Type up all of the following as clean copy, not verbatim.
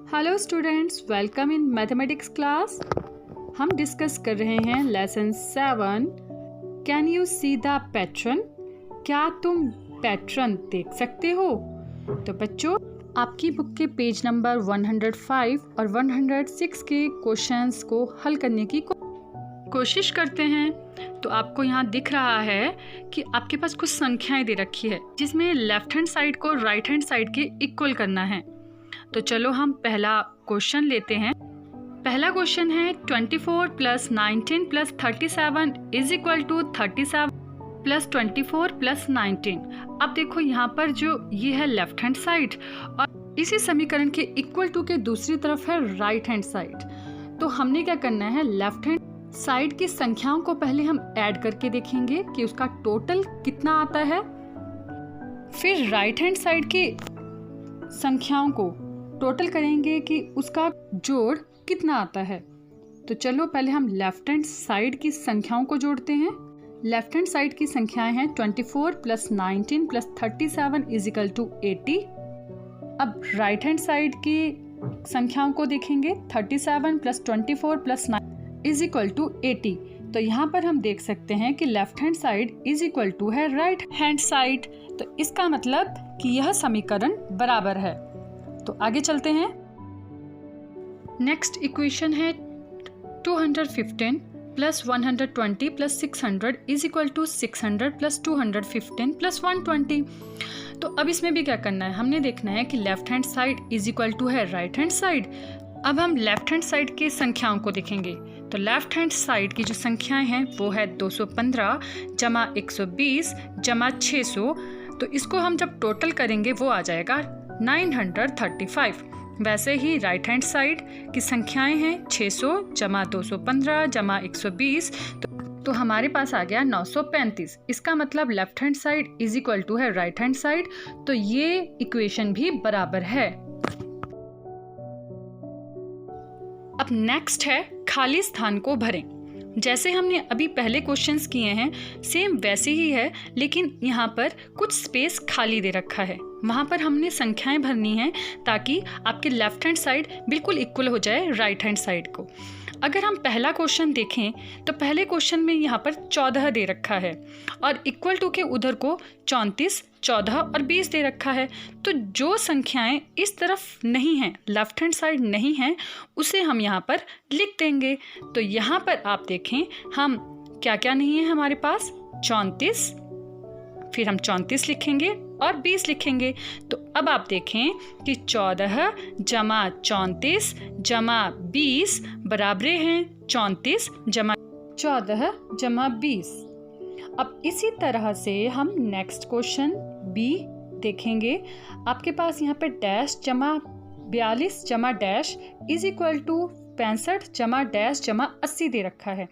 Hello students, welcome in mathematics class. हम discuss कर रहे हैं lesson 7। Can you see the pattern? क्या तुम पैटर्न देख सकते हो? तो बच्चों, आपकी बुक के पेज नंबर 105 और 106 के क्वेश्चंस को हल करने की कोशिश करते हैं। तो आपको यहाँ दिख रहा है कि आपके पास कुछ संख्याएं दे रखी है जिसमें लेफ्ट हैंड साइड को राइट हैंड साइड के इक्वल करना है। तो चलो हम पहला क्वेश्चन लेते हैं। पहला क्वेश्चन है 24 plus 19 plus 37 is equal to 37 plus 24 plus 19। अब देखो यहाँ पर जो ये है लेफ्ट हैंड साइड और इसी समीकरण के इक्वल टू के दूसरी तरफ है राइट हैंड साइड। तो हमने क्या करना है, लेफ्ट हैंड साइड की संख्याओं को पहले हम ऐड करके देखेंगे कि उसका टोटल कितना आता है, फिर राइट हैंड साइड की संख्याओं को टोटल करेंगे कि उसका जोड़ कितना आता है। तो चलो पहले हम लेफ्ट हैंड साइड की संख्याओं को जोड़ते हैं। लेफ्ट हैंड साइड की संख्याएं हैं 24 plus 19 plus 37 is equal to 80। अब राइट हैंड साइड की संख्याओं को देखेंगे 37 plus 24 plus 9 is equal to 80। तो यहाँ पर हम देख सकते हैं कि left hand side is equal to है राइट हैंड साइड। तो इसका मतलब कि यह समीकरण बराबर है। तो आगे चलते हैं। नेक्स्ट इक्वेशन है 215 plus 120 plus 600 is equal to 600 plus 215 plus 120। तो अब इसमें भी क्या करना है, हमने देखना है कि left hand side is equal to है राइट हैंड साइड। अब हम लेफ्ट हैंड साइड की संख्याओं को देखेंगे। तो लेफ्ट हैंड साइड की जो संख्याएं हैं वो है 215 जमा 120 जमा 600। तो इसको हम जब टोटल करेंगे वो आ जाएगा 935। वैसे ही राइट हैंड साइड की संख्याएं हैं 600 जमा 215 जमा 120। तो हमारे पास आ गया 935। इसका मतलब left hand side is equal to है राइट हैंड साइड। तो ये इक्वेशन भी बराबर है। अब नेक्स्ट है खाली स्थान को भरें। जैसे हमने अभी पहले क्वेश्चंस किए हैं सेम वैसे ही है, लेकिन यहाँ पर कुछ स्पेस खाली दे रखा है। वहाँ पर हमने संख्याएं भरनी है ताकि आपके लेफ्ट हैंड साइड बिल्कुल इक्वल हो जाए राइट हैंड साइड को। अगर हम पहला क्वेश्चन देखें तो पहले क्वेश्चन में यहाँ पर 14 दे रखा है और इक्वल टू के उधर को 34, 14 और 20 दे रखा है। तो जो संख्याएं इस तरफ नहीं हैं, लेफ्ट हैंड साइड नहीं हैं, उसे हम यहाँ पर लिख देंगे। तो यहाँ पर आप देखें हम क्या क्या नहीं है हमारे पास, 34, फिर हम 34 लिखेंगे और 20 लिखेंगे। तो अब आप देखें कि 14 जमा 34 जमा 20 बराबरे हैं 34 जमा 14 जमा 20। अब इसी तरह से हम नेक्स्ट क्वेश्चन बी देखेंगे। आपके पास यहाँ पे डैश जमा 42 जमा डैश इज इक्वल टू 65 जमा डैश जमा 80 दे रखा है।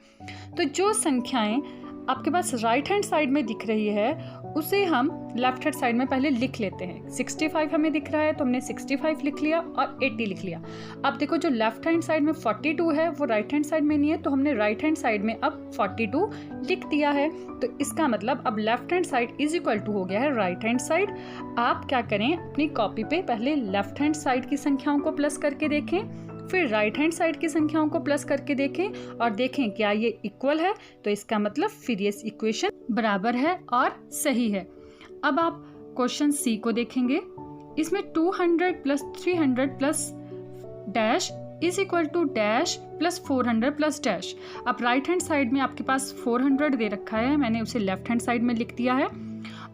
तो जो संख्याएं आपके पास राइट हैंड साइड में दिख रही है उसे हम लेफ्ट हैंड साइड में पहले लिख लेते हैं। 65 हमें दिख रहा है तो हमने 65 लिख लिया और 80 लिख लिया। अब देखो जो लेफ्ट हैंड साइड में 42 है वो राइट हैंड साइड में नहीं है, तो हमने राइट हैंड साइड में अब 42 लिख दिया है। तो इसका मतलब अब left hand side is equal to हो गया है राइट हैंड साइड। आप क्या करें, अपनी कॉपी पे पहले लेफ्ट हैंड साइड की संख्याओं को प्लस करके देखें, फिर राइट हैंड साइड की संख्याओं को प्लस करके देखें और देखें क्या ये इक्वल है। तो इसका मतलब फिर ये इक्वेशन बराबर है और सही है। अब आप क्वेश्चन सी को देखेंगे। इसमें 200 plus 300 plus dash is equal to dash plus 400 plus dash. अब राइट हैंड साइड में आपके पास 400 दे रखा है, मैंने उसे लेफ्ट हैंड साइड में लिख दिया है।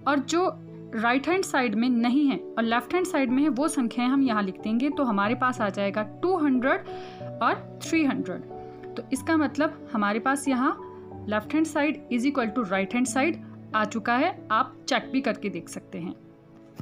और जो राइट हैंड साइड में नहीं है और लेफ्ट हैंड साइड में है वो संख्याएं हम यहाँ लिख देंगे। तो हमारे पास आ जाएगा 200 और 300। तो इसका मतलब हमारे पास यहाँ left hand side is equal to right hand side आ चुका है। आप चेक भी करके देख सकते हैं।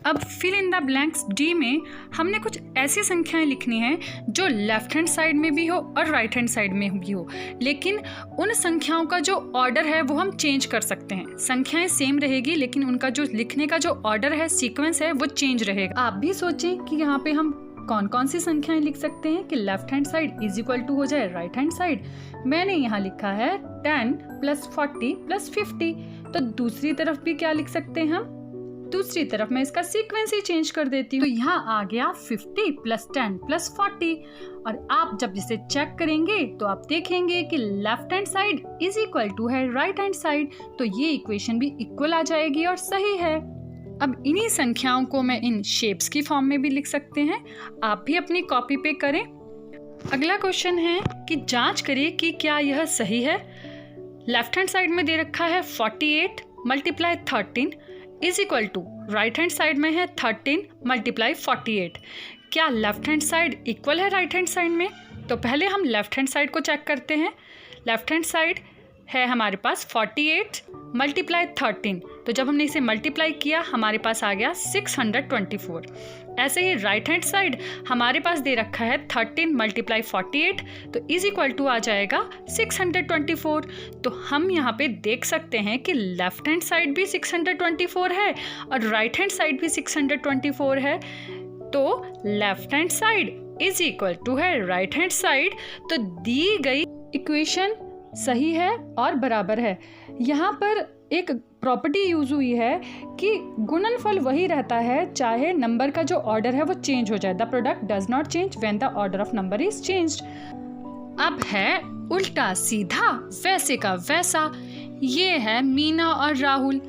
अब fill in the blanks D में हमने कुछ ऐसी संख्याएं लिखनी है जो लेफ्ट हैंड साइड में भी हो और राइट हैंड साइड में भी हो, लेकिन उन संख्याओं का जो ऑर्डर है वो हम चेंज कर सकते हैं। संख्याएं सेम रहेगी लेकिन उनका जो लिखने का जो ऑर्डर है, सीक्वेंस है, वो चेंज रहेगा। आप भी सोचें कि यहाँ पे हम कौन कौन सी संख्याएं लिख सकते हैं कि left hand side is equal to हो जाए राइट हैंड साइड। मैंने यहाँ लिखा है 10 प्लस 40 प्लस 50। तो दूसरी तरफ भी क्या लिख सकते हैं हम, दूसरी तरफ मैं इसका सीक्वेंस ही चेंज कर देती हूँ। तो यहाँ आ गया 50 + 10 + 40 और आप जब इसे चेक करेंगे तो आप देखेंगे कि left hand side is equal to है राइट हैंड साइड, तो ये इक्वेशन भी इक्वल आ जाएगी और सही है। अब इन्हीं संख्याओं को मैं इन शेप्स की फॉर्म में भी लिख सकते हैं, आप भी अपनी कॉपी पे करें। अगला क्वेश्चन है कि जांच करिए कि क्या यह सही है। लेफ्ट हैंड साइड में दे रखा है 48 × 13 is equal to right hand side में है 13 × 48। क्या लेफ्ट हैंड साइड इक्वल है राइट हैंड साइड में? तो पहले हम लेफ्ट हैंड साइड को चेक करते हैं। लेफ्ट हैंड साइड है हमारे पास 48 × 13, तो जब हमने इसे मल्टीप्लाई किया हमारे पास आ गया 624। ऐसे ही राइट हैंड साइड हमारे पास दे रखा है 13 × 48, तो इज इक्वल टू आ जाएगा 624। तो हम यहाँ पे देख सकते हैं कि लेफ्ट हैंड साइड भी 624 है और राइट हैंड साइड भी 624 है, तो left hand side is equal to है राइट हैंड साइड। तो दी गई इक्वेशन सही है और बराबर है। यहाँ पर एक प्रॉपर्टी यूज हुई है कि गुणनफल वही रहता है चाहे नंबर का जो ऑर्डर है वो चेंज हो जाए। The product does not change when the order of number is changed. अब है उल्टा सीधा वैसे का वैसा। ये है मीना और राहुल।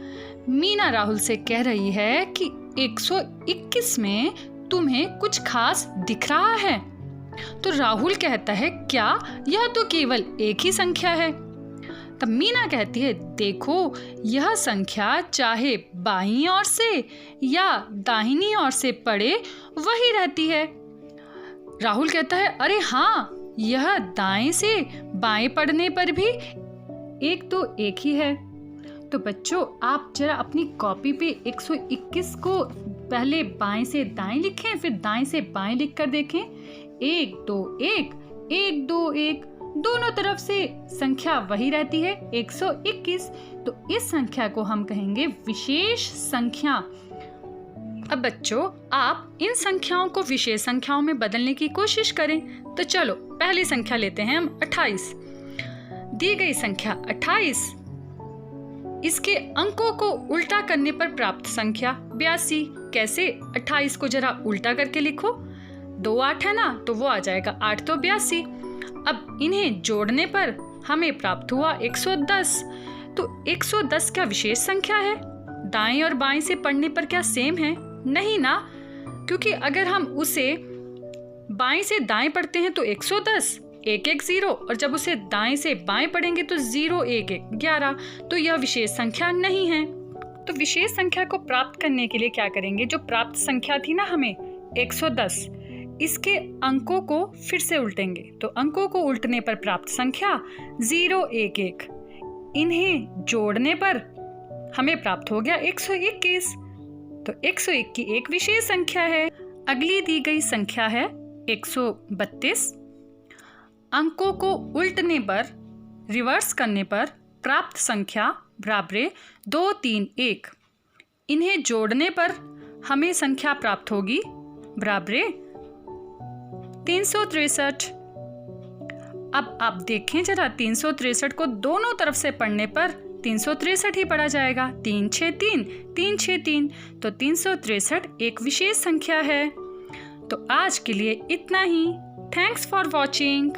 मीना राहुल से कह रही है कि 121 में तुम्हें कुछ खास दिख रहा है। तो राहुल कहता है क्या यह तो केवल एक ही संख्या है। तब मीना कहती है देखो यह संख्या चाहे बाईं ओर से या दाहिनी ओर से पढ़े वही रहती है। राहुल कहता है अरे हाँ, यह दाएं से बाएं पढ़ने पर भी एक तो एक ही है। तो बच्चों आप जरा अपनी कॉपी पे 121 को पहले बाएं से दाएं लिखें, फिर दाएं से बाएं लिख कर देखें। 1 2 1 1 2 1, दोनों तरफ से संख्या वही रहती है 121। तो इस संख्या को हम कहेंगे विशेष संख्या। अब बच्चों आप इन संख्याओं को विशेष संख्याओं में बदलने की कोशिश करें। तो चलो पहली संख्या लेते हैं हम 28। दी गई संख्या 28, इसके अंकों को उल्टा करने पर प्राप्त संख्या 82। कैसे? 28 को जरा उल्टा करके लिखो, 2 8 है ना, तो वो आ जाएगा 8 तो 82। अब इन्हें जोड़ने पर हमें प्राप्त हुआ 110। तो 110 क्या विशेष संख्या है? दाएं और बाएं से पढ़ने पर क्या सेम है? नहीं ना, क्योंकि अगर हम उसे बाएं से दाएं पढ़ते हैं तो 110 1 1 0, और जब उसे दाएं से बाएं पढ़ेंगे तो 0 1 1 11। तो यह विशेष संख्या नहीं है। तो विशेष संख्या को प्राप्त करने के लिए क्या करेंगे? जो प्राप्त संख्या थी ना हमें 110, इसके अंकों को फिर से उल्टेंगे। तो अंकों को उल्टने पर प्राप्त संख्या 0 1 1, इन्हें जोड़ने पर हमें प्राप्त हो गया 121। तो 101 की एक विशेष संख्या है। अगली दी गई संख्या है 132। अंकों को उल्टने पर, रिवर्स करने पर प्राप्त संख्या बराबर 2 3 1, इन्हें जोड़ने पर हमें संख्या प्राप्त होगी बराबर 363। अब आप देखें जरा, 363 को दोनों तरफ से पढ़ने पर 363 ही पढ़ा जाएगा। 3 6 3 3 6 3, तो 363 एक विशेष संख्या है। तो आज के लिए इतना ही। Thanks for watching.